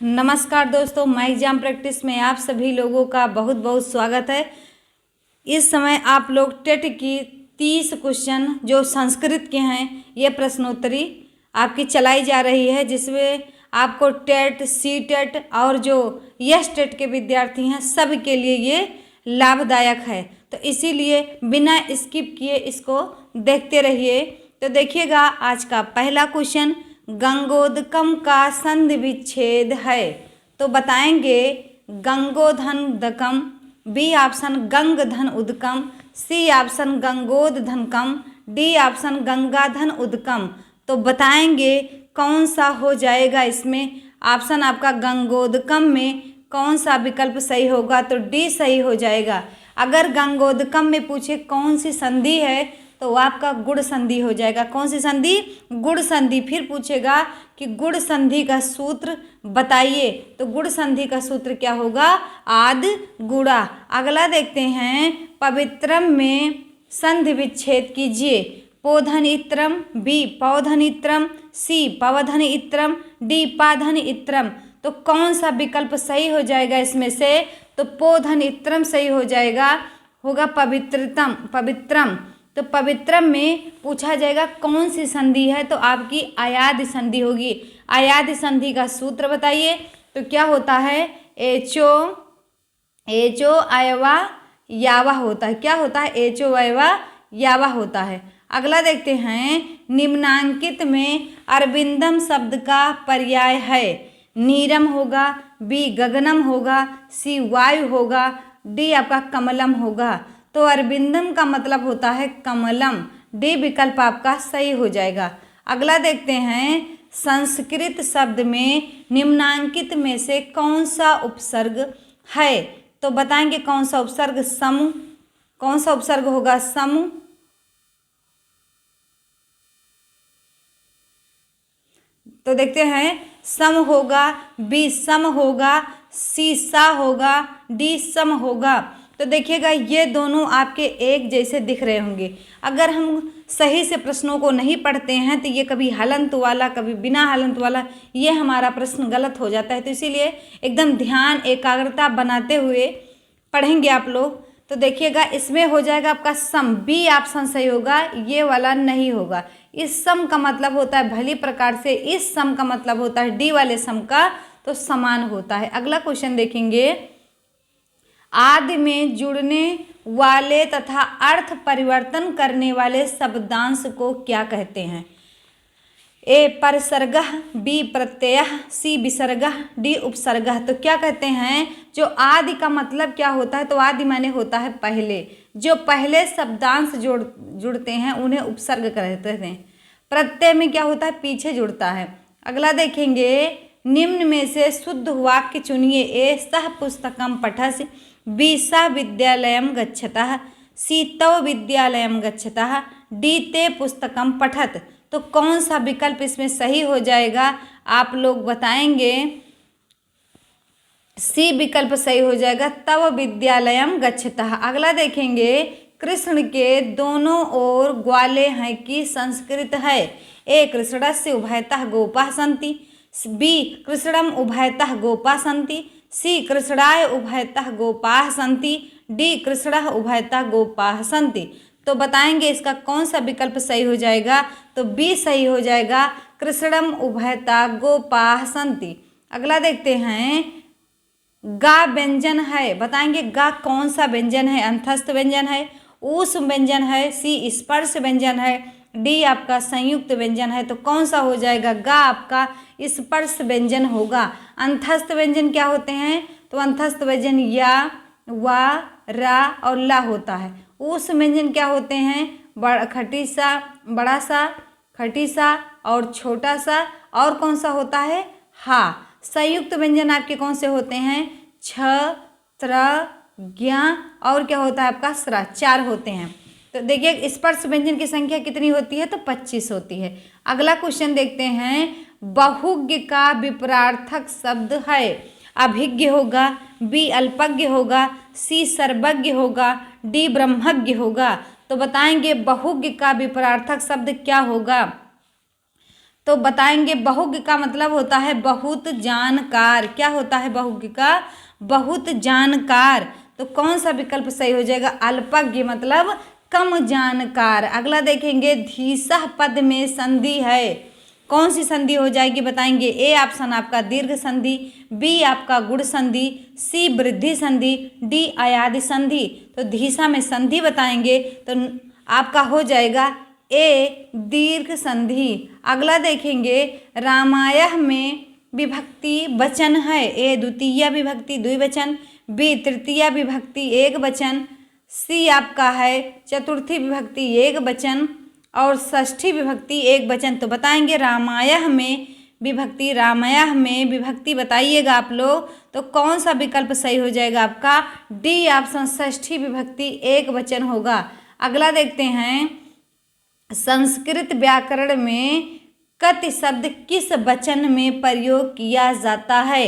नमस्कार दोस्तों, my exam practice में आप सभी लोगों का बहुत बहुत स्वागत है। इस समय आप लोग टेट की 30 क्वेश्चन जो संस्कृत के हैं ये प्रश्नोत्तरी आपकी चलाई जा रही है, जिसमें आपको टेट, सी टेट और जो यस टेट के विद्यार्थी हैं सब के लिए ये लाभदायक है। तो इसीलिए बिना स्किप किए इसको देखते रहिए। तो देखिएगा आज का पहला क्वेश्चन, गंगोदकम का संधि विच्छेद है। तो बताएंगे गंगोधन दकम, बी ऑप्शन गंग धन उदकम, सी ऑप्शन गंगोद धनकम, डी ऑप्शन गंगाधन उदकम। तो बताएंगे कौन सा हो जाएगा इसमें। ऑप्शन आपका गंगोदकम में कौन सा विकल्प सही होगा, तो डी सही हो जाएगा। अगर गंगोदकम में पूछे कौन सी संधि है तो आपका गुण संधि हो जाएगा। कौन सी संधि? गुण संधि। फिर पूछेगा कि गुण संधि का सूत्र बताइए, तो गुण संधि का सूत्र क्या होगा? आद गुणा। अगला देखते हैं, पवित्रम में संधि विच्छेद कीजिए। पोधन इत्रम, बी पौधन इत्रम, सी पवधन इत्रम, डी पाधन इत्रम। तो कौन सा विकल्प सही हो जाएगा इसमें से? तो पोधन इत्रम सही हो जाएगा, होगा पवित्रम। तो पवित्रम में पूछा जाएगा कौन सी संधि है, तो आपकी अयाद संधि होगी। अयाद संधि का सूत्र बताइए, तो क्या होता है? एचो अयवा यावा होता है। क्या होता है? एचो अयवा यावा होता है। अगला देखते हैं, निम्नांकित में अरविंदम शब्द का पर्याय है। नीरम होगा, बी गगनम होगा, सी वायु होगा, डी आपका कमलम होगा। तो अरविंदम का मतलब होता है कमलम, डी विकल्प आपका सही हो जाएगा। अगला देखते हैं, संस्कृत शब्द में निम्नांकित में से कौन सा उपसर्ग है। तो बताएंगे कौन सा उपसर्ग? समूह। कौन सा उपसर्ग होगा? समूह। तो देखते हैं, सम होगा, बी सम होगा, सी सा होगा, डी सम होगा। तो देखिएगा ये दोनों आपके एक जैसे दिख रहे होंगे। अगर हम सही से प्रश्नों को नहीं पढ़ते हैं तो ये कभी हलंत वाला, कभी बिना हलंत वाला, ये हमारा प्रश्न गलत हो जाता है। तो इसीलिए एकदम ध्यान एकाग्रता बनाते हुए पढ़ेंगे आप लोग। तो देखिएगा इसमें हो जाएगा आपका सम, बी ऑप्शन सही होगा, ये वाला नहीं होगा। इस सम का मतलब होता है भली प्रकार से, इस सम का मतलब होता है डी वाले सम का, तो समान होता है। अगला क्वेश्चन देखेंगे, आदि में जुड़ने वाले तथा अर्थ परिवर्तन करने वाले शब्दांश को क्या कहते हैं? ए परसर्गः, बी प्रत्ययः, सी विसर्गः, डी उपसर्गः। तो क्या कहते हैं? जो आदि का मतलब क्या होता है? तो आदि माने होता है पहले। जो पहले शब्दांश जुड़ते हैं उन्हें उपसर्ग कहते हैं। प्रत्यय में क्या होता है? पीछे जुड़ता है। अगला देखेंगे, निम्न में से शुद्ध वाक्य चुनिए। ए सह पुस्तकम पठस, बी सा विद्यालयम गच्छतः, सी तव विद्यालयम गच्छतः, डी ते पुस्तकम पठत। तो कौन सा विकल्प इसमें सही हो जाएगा आप लोग बताएंगे? सी विकल्प सही हो जाएगा, तव विद्यालयम गच्छतः। अगला देखेंगे, कृष्ण के दोनों ओर ग्वाले हैं की संस्कृत है। ए कृष्णस्य उभयतः गोपाः सन्ति, बी कृष्णम उभयतः गोपाः सन्ति, सी कृष्णाय उभयतः गोपाः सन्ति, डी कृष्णः उभयतः गोपाः सन्ति। तो बताएंगे इसका कौन सा विकल्प सही हो जाएगा? तो बी सही हो जाएगा, कृष्णम उभयतः गोपाः सन्ति। अगला देखते हैं, गा व्यंजन है। बताएंगे गा कौन सा व्यंजन है? अंतस्थ व्यंजन है, ऊष्म व्यंजन है, सी स्पर्श व्यंजन है, डी आपका संयुक्त व्यंजन है। तो कौन सा हो जाएगा? गा आपका स्पर्श व्यंजन होगा। अंतस्थ व्यंजन क्या होते हैं? तो अंतस्थ व्यंजन या, वा, रा और ला होता है। ऊष्म व्यंजन क्या होते हैं? खटी सा, बड़ा सा, खटी सा और छोटा सा, और कौन सा होता है? हा। संयुक्त व्यंजन आपके कौन से होते हैं? छ, त्र, ज्ञ और क्या होता है आपका? स्रा। 4 होते हैं। तो देखिए स्पर्श व्यंजन की संख्या कितनी होती है? तो 25 होती है। अगला क्वेश्चन देखते हैं, बहुज्ञ का विपरार्थक शब्द है। अभिज्ञ होगा, बी अल्पज्ञ होगा, सी सर्वज्ञ होगा, डी ब्रह्मज्ञ होगा। तो बताएंगे बहुज्ञ का विपरार्थक शब्द क्या होगा? तो बताएंगे बहुज्ञ का मतलब होता है बहुत जानकार। क्या होता है बहुज्ञ का? बहुत जानकार। तो कौन सा विकल्प सही हो जाएगा? अल्पज्ञ मतलब कम जानकार। अगला देखेंगे धीसह पद में संधि है, कौन सी संधि हो जाएगी बताएंगे? ए ऑप्शन आपका दीर्घ संधि, बी आपका गुण संधि, सी वृद्धि संधि, डी अयादि संधि। तो धीसा में संधि बताएंगे तो आपका हो जाएगा ए दीर्घ संधि। अगला देखेंगे रामायण में विभक्ति वचन है। ए द्वितीय विभक्ति द्विवचन, बी तृतीय विभक्ति एक वचन, सी आपका है चतुर्थी विभक्ति एक वचन और षष्ठी विभक्ति एक वचन। तो बताएंगे रामायण में विभक्ति बताइएगा आप लोग, तो कौन सा विकल्प सही हो जाएगा आपका? डी ऑप्शन षष्ठी विभक्ति एक वचन होगा। अगला देखते हैं संस्कृत व्याकरण में कति शब्द किस वचन में प्रयोग किया जाता है?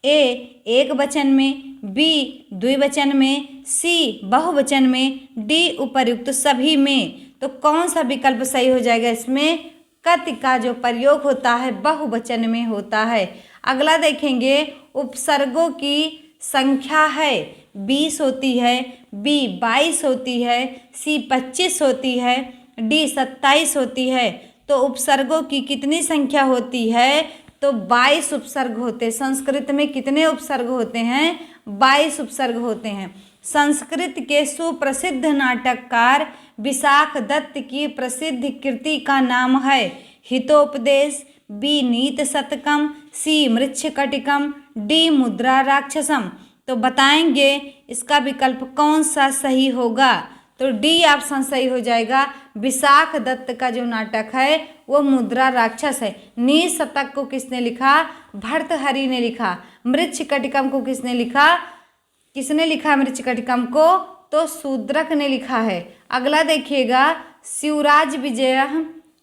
ए एक वचन में, बी द्विवचन में, सी बहुवचन में, डी उपर्युक्त सभी में। तो कौन सा विकल्प सही हो जाएगा इसमें? कति का जो प्रयोग होता है बहुवचन में होता है। अगला देखेंगे उपसर्गों की संख्या है 20 होती है, बी 22 होती है, सी 25 होती है, डी 27 होती है। तो उपसर्गों की कितनी संख्या होती है? तो 22 उपसर्ग होते हैं। संस्कृत में कितने उपसर्ग होते हैं? 22 उपसर्ग होते हैं। संस्कृत के सुप्रसिद्ध नाटककार विशाख दत्त की प्रसिद्ध कृति का नाम है हितोपदेश, बी नीत शतकम, सी मृच्छकटिकम, डी मुद्रा राक्षसम। तो बताएंगे इसका विकल्प कौन सा सही होगा? तो डी ऑप्शन सही हो जाएगा। विशाख दत्त का जो नाटक है वो मुद्रा राक्षस है। नीत शतक को किसने लिखा? भर्तृहरि ने लिखा। मृच्छकटिकम को किसने लिखा? मृच्छकटिकम को? तो शूद्रक ने लिखा है। अगला देखिएगा शिवराज विजय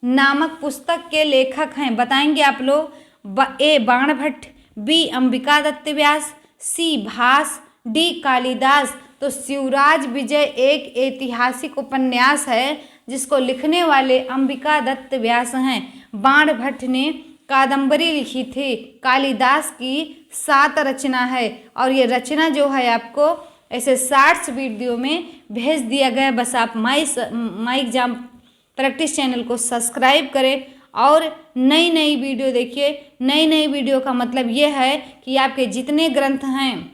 नामक पुस्तक के लेखक हैं, बताएंगे आप लोग। ए बाणभट्ट, बी अंबिका दत्त व्यास, सी भास, डी कालिदास। तो शिवराज विजय एक ऐतिहासिक उपन्यास है जिसको लिखने वाले अंबिका दत्त व्यास हैं। बाणभट्ट ने कादंबरी लिखी थी। कालिदास की 7 रचना है और ये रचना जो है आपको ऐसे शॉर्ट्स वीडियो में भेज दिया गया। बस आप माई एग्जाम प्रैक्टिस चैनल को सब्सक्राइब करें और नई नई वीडियो देखिए। नई वीडियो का मतलब ये है कि आपके जितने ग्रंथ हैं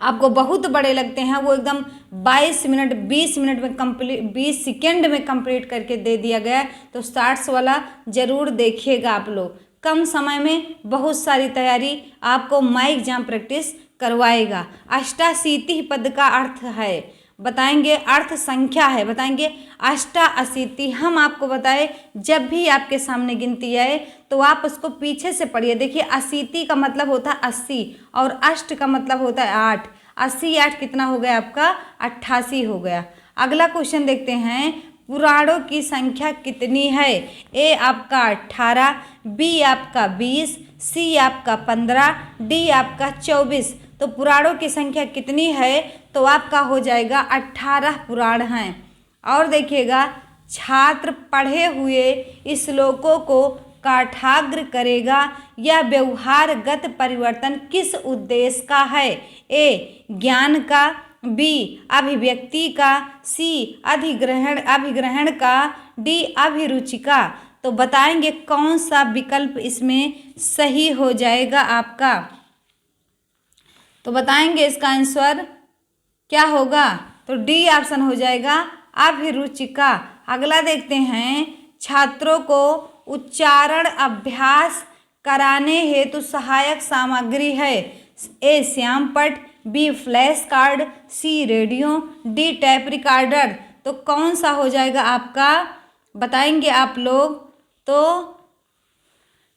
आपको बहुत बड़े लगते हैं वो एकदम 22 मिनट 20 मिनट में कंप्लीट, 20 सेकेंड में कंप्लीट करके दे दिया गया। तो शॉर्ट्स वाला ज़रूर देखिएगा आप लोग। कम समय में बहुत सारी तैयारी आपको माई एग्जाम प्रैक्टिस करवाएगा। अष्टाशीति पद का अर्थ है, बताएंगे अर्थ संख्या है, बताएंगे अष्टाशीति। हम आपको बताए जब भी आपके सामने गिनती आए तो आप उसको पीछे से पढ़िए। देखिए अशीति का मतलब होता है 80 और अष्ट का मतलब होता है 8। 80 8 कितना हो गया आपका? 88 हो गया। अगला क्वेश्चन देखते हैं पुराणों की संख्या कितनी है? ए आपका 18, बी आपका 20, सी आपका 15, डी आपका 24। तो पुराणों की संख्या कितनी है? तो आपका हो जाएगा 18 पुराण हैं। और देखिएगा छात्र पढ़े हुए श्लोकों को काठाग्र करेगा। यह व्यवहारगत परिवर्तन किस उद्देश्य का है? ए ज्ञान का, बी अभिव्यक्ति का, सी अभिग्रहण का, डी अभिरुचि का। तो बताएंगे कौन सा विकल्प इसमें सही हो जाएगा आपका? तो बताएंगे इसका आंसर क्या होगा? तो डी ऑप्शन हो जाएगा अभिरुचि का। अगला देखते हैं छात्रों को उच्चारण अभ्यास कराने हेतु सहायक सामग्री है। ए श्यामपट्ट, B flash card, C radio, D tape recorder. तो कौन सा हो जाएगा आपका? बताएंगे आप लोग। तो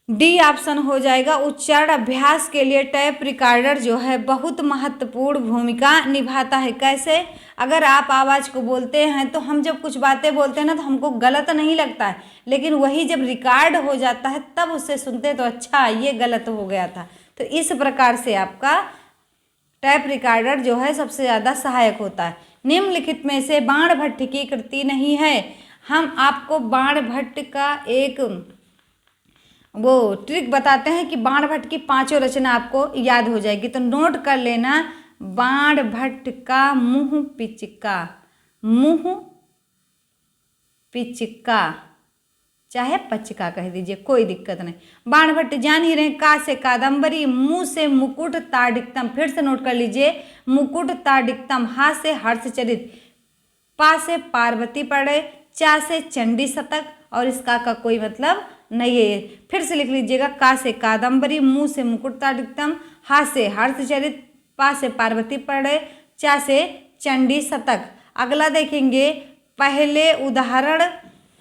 डी ऑप्शन हो जाएगा। उच्चारण अभ्यास के लिए टैप रिकॉर्डर जो है बहुत महत्वपूर्ण भूमिका निभाता है। कैसे? अगर आप आवाज़ को बोलते हैं तो हम जब कुछ बातें बोलते हैं ना तो हमको गलत नहीं लगता है, लेकिन वही जब रिकॉर्ड हो जाता है तब उससे सुनते हैं तो अच्छा ये गलत हो गया था। तो इस प्रकार से आपका टैप रिकॉर्डर जो है सबसे ज़्यादा सहायक होता है। निम्नलिखित में से बाणभट्ट की कृति नहीं है। हम आपको बाणभट्ट का एक वो ट्रिक बताते हैं कि बाण भट्ट की पांचों रचना आपको याद हो जाएगी। तो नोट कर लेना, बाण भट्ट का मुँह पिचका, मुँह पिचका, चाहे पचका कह दीजिए, कोई दिक्कत नहीं। बाण भट्ट जान ही रहे, का से कादम्बरी, मुँह से मुकुट ताडिक्तम, फिर से नोट कर लीजिए, मुकुट ताडिक्तम, हा से हर्षचरित, पा से पार्वती पड़े, चा से चंडी शतक, और इसका का कोई मतलब नहीं है। फिर से लिख लीजिएगा, का से कादम्बरी, मुँह से मुकुट ताडिक्तम, हा से हर्षचरित, पा से पार्वती पड़े, चा से चंडी शतक। अगला देखेंगे, पहले उदाहरण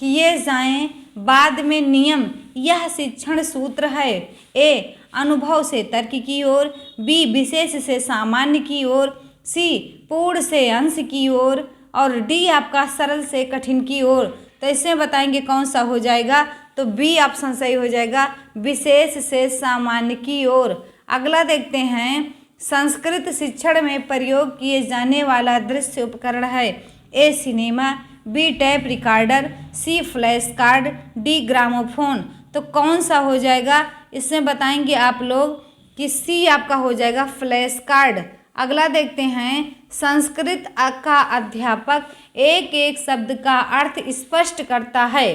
किए जाएं, बाद में नियम, यह शिक्षण सूत्र है। ए अनुभव से तर्क की ओर, बी विशेष से सामान्य की ओर, सी पूर्ण से अंश की ओर, और डी आपका सरल से कठिन की ओर। तो इसमें बताएंगे कौन सा हो जाएगा, तो बी ऑप्शन सही हो जाएगा, विशेष से सामान्य की ओर। अगला देखते हैं, संस्कृत शिक्षण में प्रयोग किए जाने वाला दृश्य उपकरण है। ए सिनेमा, बी टैप रिकॉर्डर, सी फ्लैश कार्ड, डी ग्रामोफोन। तो कौन सा हो जाएगा, इसमें बताएंगे आप लोग कि सी आपका हो जाएगा फ्लैश कार्ड। अगला देखते हैं, संस्कृत का अध्यापक एक एक शब्द का अर्थ स्पष्ट करता है।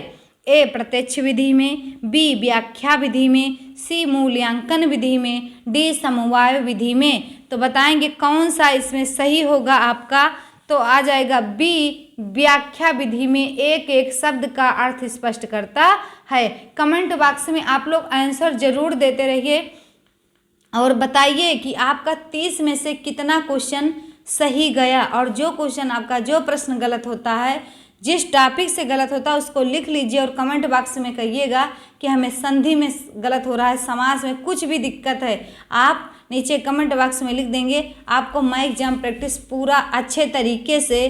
ए प्रत्यक्ष विधि में, बी व्याख्या विधि में, सी मूल्यांकन विधि में, डी समवाय विधि में। तो बताएंगे कौन सा इसमें सही होगा आपका, तो आ जाएगा बी व्याख्या विधि में एक एक शब्द का अर्थ स्पष्ट करता है। कमेंट बॉक्स में आप लोग आंसर जरूर देते रहिए और बताइए कि आपका 30 में से कितना क्वेश्चन सही गया, और जो क्वेश्चन आपका, जो प्रश्न गलत होता है, जिस टॉपिक से गलत होता है उसको लिख लीजिए और कमेंट बॉक्स में कहिएगा कि हमें संधि में गलत हो रहा है, समास में कुछ भी दिक्कत है, आप नीचे कमेंट बॉक्स में लिख देंगे। आपको माई एग्जाम प्रैक्टिस पूरा अच्छे तरीके से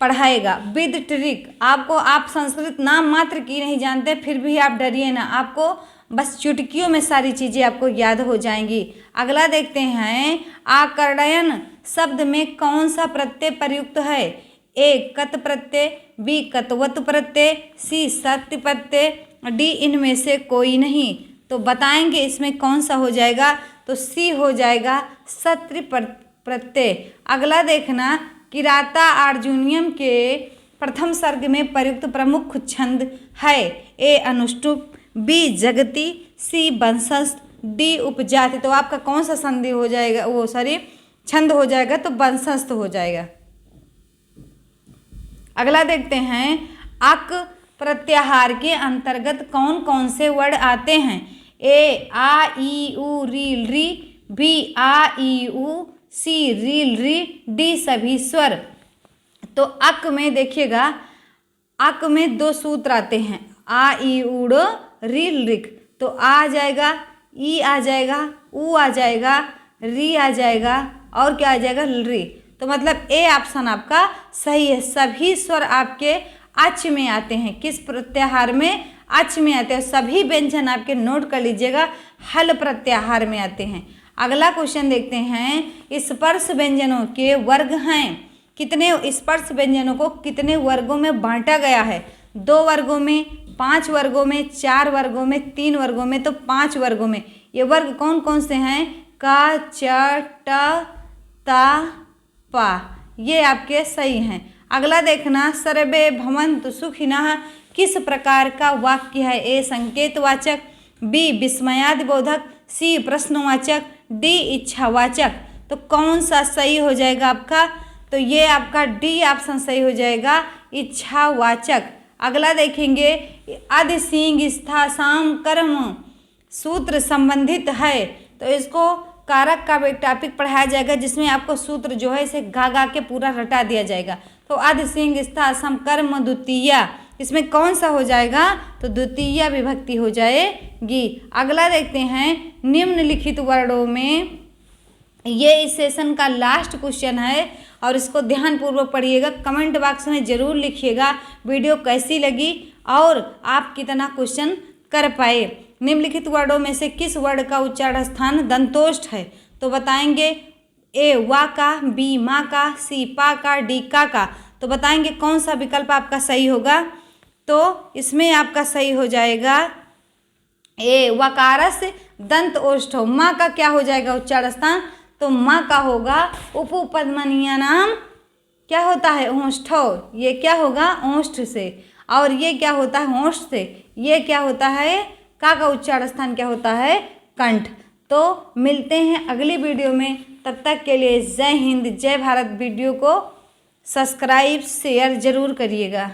पढ़ाएगा विद ट्रिक। आपको, आप संस्कृत नाम मात्र की नहीं जानते, फिर भी आप डरिए ना, आपको बस चुटकियों में सारी चीज़ें आपको याद हो जाएंगी। अगला देखते हैं, आकर्णयन शब्द में कौन सा प्रत्यय प्रयुक्त है। ए कत प्रत्यय, बी कतवत प्रत्यय, सी सत्य प्रत्यय, डी इनमें से कोई नहीं। तो बताएंगे इसमें कौन सा हो जाएगा, तो सी हो जाएगा सत्य प्रत्यय। अगला देखना, किराता अर्जुनियम के प्रथम सर्ग में प्रयुक्त प्रमुख छंद है। ए अनुष्टुप, बी जगति, सी वंशस्थ, डी उपजाति। तो आपका कौन सा संधि हो जाएगा, वो सॉरी छंद हो जाएगा, तो वंशस्थ हो जाएगा। अगला देखते हैं, अक प्रत्याहार के अंतर्गत कौन कौन से वर्ड आते हैं। ए आ ई उ री री, बी आ ई उ, सी रील री, डी सभी स्वर। तो अक में देखिएगा, अक में दो सूत्र आते हैं, आ ई उड़ रील रिक। तो आ जाएगा, ई आ जाएगा, ऊ आ जाएगा, री आ जाएगा, और क्या आ जाएगा, री। तो मतलब ए ऑप्शन आपका सही है। सभी स्वर आपके अच में आते हैं, किस प्रत्याहार में, अच में आते हैं। सभी व्यंजन आपके नोट कर लीजिएगा, हल प्रत्याहार में आते हैं। अगला क्वेश्चन देखते हैं, स्पर्श व्यंजनों के वर्ग हैं कितने, स्पर्श व्यंजनों को कितने वर्गों में बांटा गया है। 2 वर्गों में, 5 वर्गों में, 4 वर्गों में, 3 वर्गों में, तो 5 वर्गों में। ये वर्ग कौन कौन से हैं, का, च, ट, ता, पा, ये आपके सही हैं। अगला देखना, सर्वे भवन्तु सुखिनः किस प्रकार का वाक्य है। ए संकेतवाचक, बी विस्मयादिबोधक, सी प्रश्नवाचक, डी इच्छावाचक। तो कौन सा सही हो जाएगा आपका, तो ये आपका डी ऑप्शन सही हो जाएगा, इच्छावाचक। अगला देखेंगे, आदि सिंह स्था साम कर्म सूत्र संबंधित है। तो इसको कारक का एक टॉपिक पढ़ाया जाएगा जिसमें आपको सूत्र जो है इसे गा गा के पूरा रटा दिया जाएगा। तो आदि सिंह स्था सम कर्म द्वितीया, इसमें कौन सा हो जाएगा, तो द्वितीय विभक्ति हो जाएगी। अगला देखते हैं, निम्नलिखित वर्णों में, ये इस सेशन का लास्ट क्वेश्चन है और इसको ध्यानपूर्वक पढ़िएगा। कमेंट बॉक्स में ज़रूर लिखिएगा वीडियो कैसी लगी और आप कितना क्वेश्चन कर पाए। निम्नलिखित वर्णों में से किस वर्ण का उच्चारण स्थान दंतोष्ठ है। तो बताएंगे, ए वा का, बी माँ का, सी पा का, डी का। तो बताएंगे कौन सा विकल्प आपका सही होगा। तो इसमें आपका सही हो जाएगा ए वकारस दंत ओष्ठौ, माँ का क्या हो जाएगा उच्चारण स्थान, तो माँ का होगा उपपद्मनीय नाम क्या होता है ओष्ठौ, ये क्या होगा ओष्ठ से, और ये क्या होता है होंठ से, ये क्या होता है का उच्चारण स्थान क्या होता है कंठ। तो मिलते हैं अगली वीडियो में, तब तक के लिए जय हिंद जय भारत। वीडियो को सब्सक्राइब शेयर जरूर करिएगा।